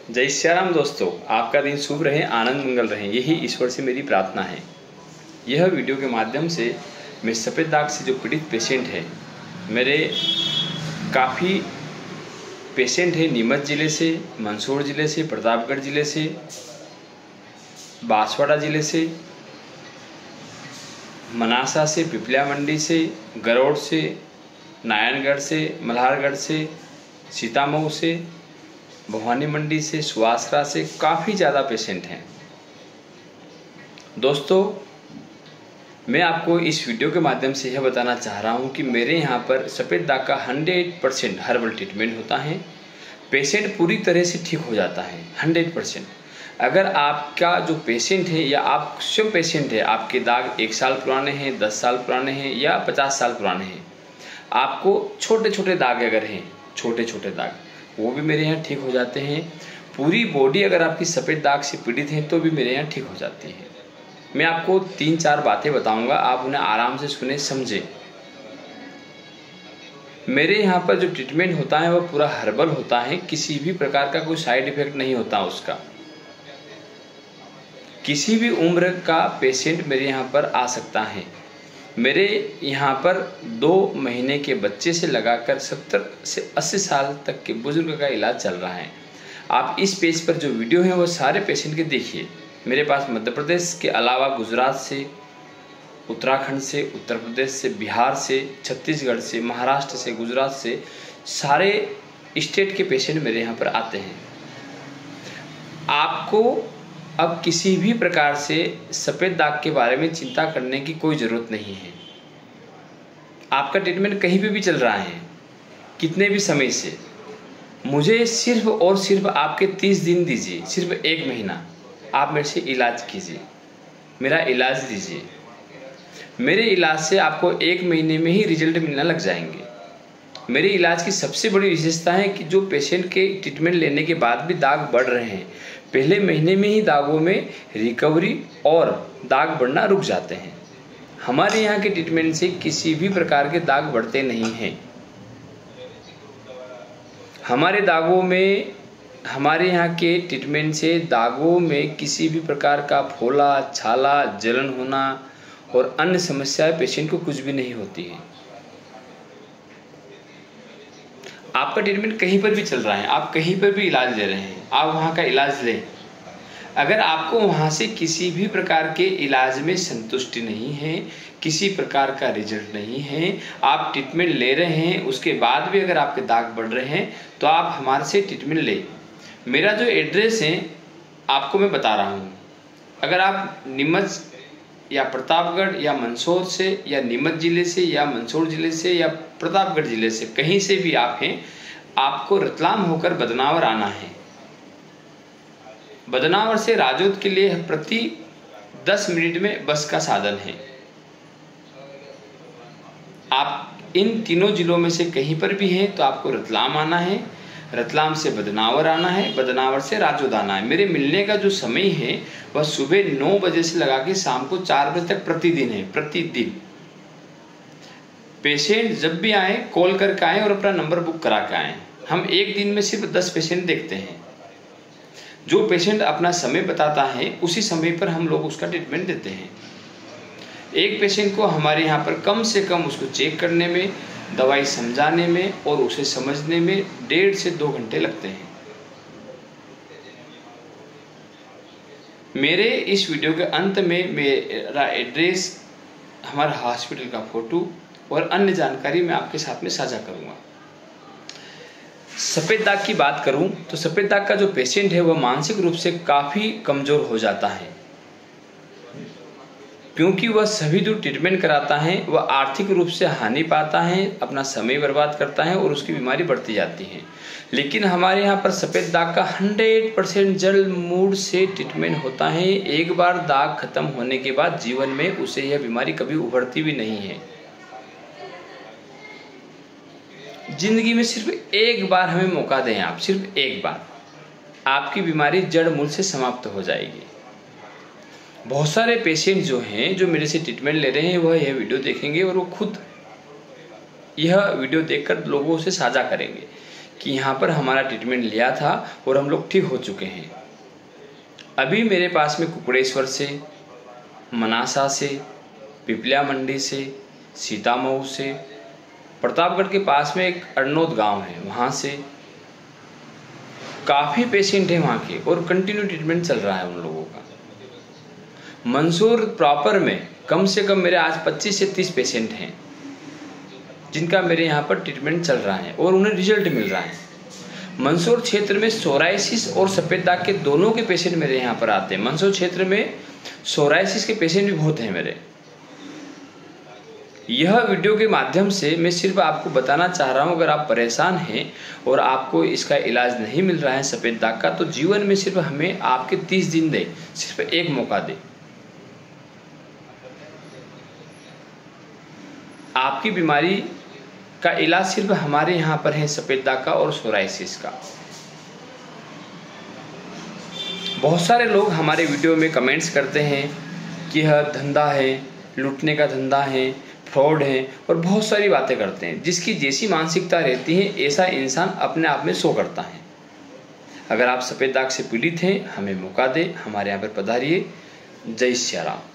जय श्याम दोस्तों, आपका दिन शुभ रहे, आनंद मंगल रहे, यही ईश्वर से मेरी प्रार्थना है। यह वीडियो के माध्यम से मैं सफ़ेद दाग से जो पीड़ित पेशेंट है, मेरे काफ़ी पेशेंट है नीमच ज़िले से, मंदसौर ज़िले से, प्रतापगढ़ ज़िले से, बांसवाड़ा ज़िले से, मनासा से, पिपलिया मंडी से, गरोड़ से, नारायणगढ़ से, मल्हारगढ़ से, सीतामऊ से, भवानी मंडी से, सुवासरा से काफ़ी ज़्यादा पेशेंट हैं। दोस्तों, मैं आपको इस वीडियो के माध्यम से यह बताना चाह रहा हूं कि मेरे यहाँ पर सफ़ेद दाग का 100% हर्बल ट्रीटमेंट होता है। पेशेंट पूरी तरह से ठीक हो जाता है 100%। अगर आपका जो पेशेंट है या आप स्वयं पेशेंट है, आपके दाग 1 साल पुराने हैं, 10 साल पुराने हैं या 50 साल पुराने हैं, आपको छोटे छोटे दाग अगर हैं, छोटे छोटे दाग, वो भी मेरे यहाँ ठीक हो जाते हैं। पूरी बॉडी अगर आपकी सफ़ेद दाग से पीड़ित है तो भी मेरे यहाँ ठीक हो जाती है। मैं आपको 3-4 बातें बताऊंगा, आप उन्हें आराम से सुने, समझें। मेरे यहाँ पर जो ट्रीटमेंट होता है वह पूरा हर्बल होता है, किसी भी प्रकार का कोई साइड इफेक्ट नहीं होता उसका। किसी भी उम्र का पेशेंट मेरे यहाँ पर आ सकता है। मेरे यहाँ पर 2 महीने के बच्चे से लगाकर 70 से 80 साल तक के बुजुर्ग का इलाज चल रहा है। आप इस पेज पर जो वीडियो हैं वो सारे पेशेंट के देखिए। मेरे पास मध्य प्रदेश के अलावा गुजरात से, उत्तराखंड से, उत्तर प्रदेश से, बिहार से, छत्तीसगढ़ से, महाराष्ट्र से, गुजरात से सारे स्टेट के पेशेंट मेरे यहाँ पर आते हैं। आपको अब किसी भी प्रकार से सफ़ेद दाग के बारे में चिंता करने की कोई ज़रूरत नहीं है। आपका ट्रीटमेंट कहीं पे भी चल रहा है, कितने भी समय से, मुझे सिर्फ और सिर्फ आपके 30 दिन दीजिए, सिर्फ 1 महीना आप मेरे से इलाज कीजिए, मेरा इलाज दीजिए। मेरे इलाज से आपको 1 महीने में ही रिजल्ट मिलने लग जाएंगे। मेरे इलाज की सबसे बड़ी विशेषता है कि जो पेशेंट के ट्रीटमेंट लेने के बाद भी दाग बढ़ रहे हैं, पहले महीने में ही दागों में रिकवरी और दाग बढ़ना रुक जाते हैं। हमारे यहाँ के ट्रीटमेंट से किसी भी प्रकार के दाग बढ़ते नहीं हैं। हमारे यहाँ के ट्रीटमेंट से दागों में किसी भी प्रकार का फोला, छाला, जलन होना और अन्य समस्याएं पेशेंट को कुछ भी नहीं होती है। आपका ट्रीटमेंट कहीं पर भी चल रहा है, आप कहीं पर भी इलाज ले रहे हैं, आप वहाँ का इलाज लें। अगर आपको वहाँ से किसी भी प्रकार के इलाज में संतुष्टि नहीं है, किसी प्रकार का रिजल्ट नहीं है, आप ट्रीटमेंट ले रहे हैं, उसके बाद भी अगर आपके दाग बढ़ रहे हैं, तो आप हमारे से ट्रीटमेंट लें। मेरा जो एड्रेस है आपको मैं बता रहा हूँ। अगर आप नीमच या प्रतापगढ़ या मंदसौर से या नीमच ज़िले से या मंदसौर ज़िले से या प्रतापगढ़ ज़िले से कहीं से भी आप हैं, आपको रतलाम होकर बदनावर आना है। बदनावर से राजोद के लिए प्रति 10 मिनट में बस का साधन है। आप इन तीनों जिलों में से कहीं पर भी हैं तो आपको रतलाम आना है, रतलाम से बदनावर आना है, बदनावर से राजोद आना है। मेरे मिलने का जो समय है वह सुबह 9 बजे से लगा के शाम को 4 बजे तक प्रतिदिन है, प्रतिदिन। पेशेंट जब भी आए कॉल करके आए और अपना नंबर बुक करा के आए। हम एक दिन में सिर्फ 10 पेशेंट देखते हैं। जो पेशेंट अपना समय बताता है उसी समय पर हम लोग उसका ट्रीटमेंट देते हैं। एक पेशेंट को हमारे यहाँ पर कम से कम उसको चेक करने में, दवाई समझाने में और उसे समझने में 1.5 से 2 घंटे लगते हैं। मेरे इस वीडियो के अंत में मेरा एड्रेस, हमारा हॉस्पिटल का फोटो और अन्य जानकारी मैं आपके साथ में साझा करूँगा। सफ़ेद दाग की बात करूं तो सफ़ेद दाग का जो पेशेंट है वह मानसिक रूप से काफ़ी कमज़ोर हो जाता है, क्योंकि वह सभी जो ट्रीटमेंट कराता है वह आर्थिक रूप से हानि पाता है, अपना समय बर्बाद करता है और उसकी बीमारी बढ़ती जाती है। लेकिन हमारे यहाँ पर सफ़ेद दाग का 100% जड़ मूड से ट्रीटमेंट होता है। एक बार दाग खत्म होने के बाद जीवन में उसे यह बीमारी कभी उभरती भी नहीं है। जिंदगी में सिर्फ एक बार हमें मौका दें आप, सिर्फ एक बार, आपकी बीमारी जड़ मूल से समाप्त हो जाएगी। बहुत सारे पेशेंट जो हैं, जो मेरे से ट्रीटमेंट ले रहे हैं, वह यह वीडियो देखेंगे और वो खुद यह वीडियो देखकर लोगों से साझा करेंगे कि यहाँ पर हमारा ट्रीटमेंट लिया था और हम लोग ठीक हो चुके हैं। अभी मेरे पास में कुकड़ेश्वर से, मनासा से, पिपलिया मंडी से, सीतामऊ से, प्रतापगढ़ के पास में एक अरनोद गांव है, वहाँ से काफ़ी पेशेंट हैं वहाँ के, और कंटिन्यू ट्रीटमेंट चल रहा है उन लोगों का। मंदसौर प्रॉपर में कम से कम मेरे आज 25 से 30 पेशेंट हैं जिनका मेरे यहाँ पर ट्रीटमेंट चल रहा है और उन्हें रिजल्ट मिल रहा है। मंदसौर क्षेत्र में सोराइसिस और सफ़ेद दाग के दोनों के पेशेंट मेरे यहाँ पर आते हैं। मंदसौर क्षेत्र में सोराइसिस के पेशेंट भी बहुत हैं मेरे। यह वीडियो के माध्यम से मैं सिर्फ आपको बताना चाह रहा हूँ, अगर आप परेशान हैं और आपको इसका इलाज नहीं मिल रहा है सफ़ेद दाग का, तो जीवन में सिर्फ हमें आपके 30 दिन दे, सिर्फ एक मौका दे। आपकी बीमारी का इलाज सिर्फ हमारे यहाँ पर है, सफ़ेद दाग का और सोराइसिस का। बहुत सारे लोग हमारे वीडियो में कमेंट्स करते हैं कि यह धंधा है, लूटने का धंधा है, फ्रॉड है, और बहुत सारी बातें करते हैं। जिसकी जैसी मानसिकता रहती है ऐसा इंसान अपने आप में शो करता है। अगर आप सफ़ेद दाग से पीड़ित हैं, हमें मौका दें, हमारे यहाँ पर पधारिए। जय श्री राम।